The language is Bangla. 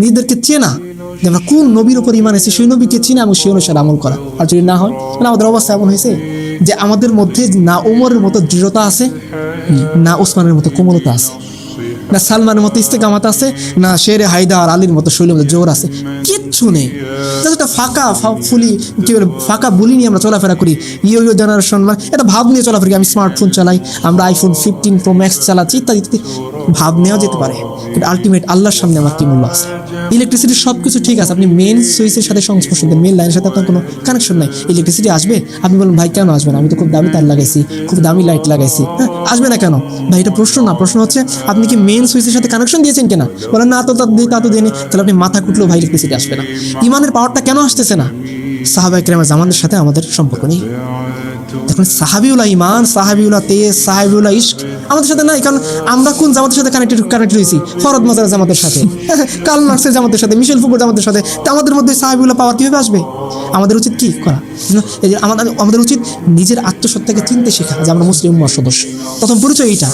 নিজেদেরকে চেনা, যে আমরা কোন নবীর উপর ঈমান এনেছি সেই নবীকে চিনা এবং সেই অনুসারে আমল করা। আর যদি না হয় তাহলে আমাদের অবস্থা এমন হয়েছে যে আমাদের মধ্যে না ওমরের মতো দৃঢ়তা আছে, না ওসমানের মতো কোমলতা আছে, না সালমানের মতো ইস্তেকামাত আছে, না শেরে হায়দার আলীর মতো শৈলের মতো জোর আছে, কিচ্ছু নেই। একটা ফাঁকা ফুলি কি বলে ফাঁকা বুলি নিয়ে আমরা চলাফেরা করি। ইয়ো জেনারেশন মানে এটা ভাব নিয়ে চলাফেরা করি। আমি স্মার্টফোন চালাই, আমরা আইফোন 15 প্রো ম্যাক্স চালাচ্ছি ইত্যাদি ইত্যাদি। ভাব নেওয়া যেতে পারে, কিন্তু আলটিমেট আল্লাহর সামনে আমার কি মূল্য আছে? ইলেকট্রিসিটি সব কিছু ঠিক আছে, আপনি মেন সুইচের সাথে সংস্পর্শ দেন, মেন লাইনের সাথে আপনার কোনো কানেকশন নাই, ইলেকট্রিসিটি আসবে? আপনি বলেন ভাই কেন আসবে না, আমি তো খুব দামি তার লাগাইছি, খুব দামি লাইট লাগাইছি, হ্যাঁ আসবে না কেন? ভাই এটা প্রশ্ন না, প্রশ্ন হচ্ছে আপনি কি মেন সুইচের সাথে কানেকশন দিয়েছেন কিনা? বলেন না তো তা তো দেয়নি, তাহলে আপনি মাথা কুটলেও ভাই ইলেকট্রিসিটি আসবে না। ইমানের পাওয়ারটা কেন আসতেছে না? সাহাবায়ে কেরামের জামানের সাথে আমাদের সম্পর্ক নেই। এখন সাহাবিউল্লাহ ইমান, সাহাবিউল্লাহ তেজ, সাহাবিউল্লাহ ইশক আমাদের সাথে নাই। কারণ আমরা কোন জামাতের সাথে কানেক্ট হয়েছি? ফরদ মাজার জামাতের সাথে, কার্ল মার্ক্সের জামাতের সাথে, মিশেল ফুকোর জামাতের সাথে। তা আমাদের মধ্যে সাহাবিউল্লাহ পাওয়ার কীভাবে আসবে? আমাদের উচিত কি করা? আমাদের উচিত নিজের আত্মসত্তাকে চিনতে শেখা যে আমরা মুসলিম উম্মাহর সদস্য। প্রথম পরিচয় এইটা।